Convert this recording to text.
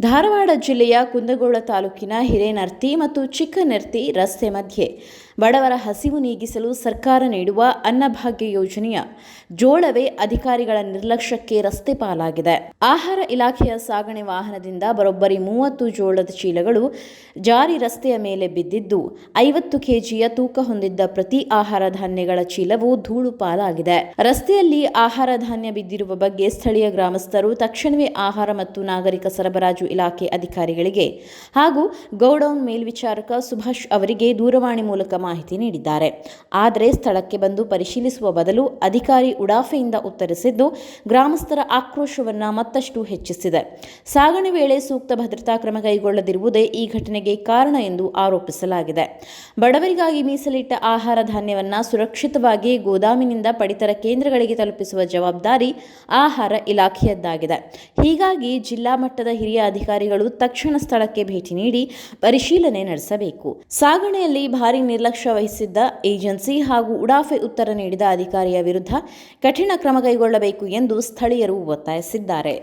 ಧಾರವಾಡ ಜಿಲ್ಲೆಯ ಕುಂದಗೋಳ ತಾಲೂಕಿನ ಹಿರೇನರ್ತಿ ಮತ್ತು ಚಿಕ್ಕನರ್ತಿ ರಸ್ತೆ ಮಧ್ಯೆ ಬಡವರ ಹಸಿವು ನೀಗಿಸಲು ಸರ್ಕಾರ ನೀಡುವ ಅನ್ನಭಾಗ್ಯ ಯೋಜನೆಯ ಜೋಳವೇ ಅಧಿಕಾರಿಗಳ ನಿರ್ಲಕ್ಷ್ಯಕ್ಕೆ ರಸ್ತೆ ಪಾಲಾಗಿದೆ. ಆಹಾರ ಇಲಾಖೆಯ ಸಾಗಣೆ ವಾಹನದಿಂದ ಬರೋಬ್ಬರಿ 30 ಜೋಳದ ಚೀಲಗಳು ಜಾರಿ ರಸ್ತೆಯ ಮೇಲೆ ಬಿದ್ದಿದ್ದು 50 ಕೆಜಿಯ ತೂಕ ಹೊಂದಿದ್ದ ಪ್ರತಿ ಆಹಾರ ಧಾನ್ಯಗಳ ಚೀಲವು ಧೂಳು ಪಾಲಾಗಿದೆ. ರಸ್ತೆಯಲ್ಲಿ ಆಹಾರ ಧಾನ್ಯ ಬಿದ್ದಿರುವ ಬಗ್ಗೆ ಸ್ಥಳೀಯ ಗ್ರಾಮಸ್ಥರು ತಕ್ಷಣವೇ ಆಹಾರ ಮತ್ತು ನಾಗರಿಕ ಸರಬರಾಜು ಇಲಾಖೆ ಅಧಿಕಾರಿಗಳಿಗೆ ಹಾಗೂ ಗೌಡೌನ್ ಮೇಲ್ವಿಚಾರಕ ಸುಭಾಷ್ ಅವರಿಗೆ ದೂರವಾಣಿ ಮೂಲಕ ಮಾಹಿತಿ ನೀಡಿದ್ದಾರೆ. ಆದರೆ ಸ್ಥಳಕ್ಕೆ ಬಂದು ಪರಿಶೀಲಿಸುವ ಬದಲು ಅಧಿಕಾರಿ ಉಡಾಫೆಯಿಂದ ಉತ್ತರಿಸಿದ್ದು ಗ್ರಾಮಸ್ಥರ ಆಕ್ರೋಶವನ್ನು ಮತ್ತಷ್ಟು ಹೆಚ್ಚಿಸಿದೆ. ಸಾಗಣೆ ವೇಳೆ ಸೂಕ್ತ ಭದ್ರತಾ ಕ್ರಮ ಕೈಗೊಳ್ಳದಿರುವುದೇ ಈ ಘಟನೆಗೆ ಕಾರಣ ಎಂದು ಆರೋಪಿಸಲಾಗಿದೆ. ಬಡವರಿಗಾಗಿ ಮೀಸಲಿಟ್ಟ ಆಹಾರ ಧಾನ್ಯವನ್ನು ಸುರಕ್ಷಿತವಾಗಿ ಗೋದಾಮಿನಿಂದ ಪಡಿತರ ಕೇಂದ್ರಗಳಿಗೆ ತಲುಪಿಸುವ ಜವಾಬ್ದಾರಿ ಆಹಾರ ಇಲಾಖೆಯದ್ದಾಗಿದೆ. ಹೀಗಾಗಿ ಜಿಲ್ಲಾ ಮಟ್ಟದ ಹಿರಿಯ ಅಧಿಕಾರಿಗಳು ತಕ್ಷಣ ಸ್ಥಳಕ್ಕೆ ಭೇಟಿ ನೀಡಿ ಪರಿಶೀಲನೆ ನಡೆಸಬೇಕು. ಸಾಗಣೆಯಲ್ಲಿ ಭಾರೀ ನಿರ್ಲಕ್ಷ್ಯ ವಹಿಸಿದ್ದ ಏಜೆನ್ಸಿ ಹಾಗೂ ಉಡಾಫೆ ಉತ್ತರ ನೀಡಿದ ಅಧಿಕಾರಿಯ ವಿರುದ್ಧ ಕಠಿಣ ಕ್ರಮ ಕೈಗೊಳ್ಳಬೇಕು ಎಂದು ಸ್ಥಳೀಯರು ಒತ್ತಾಯಿಸಿದ್ದಾರೆ.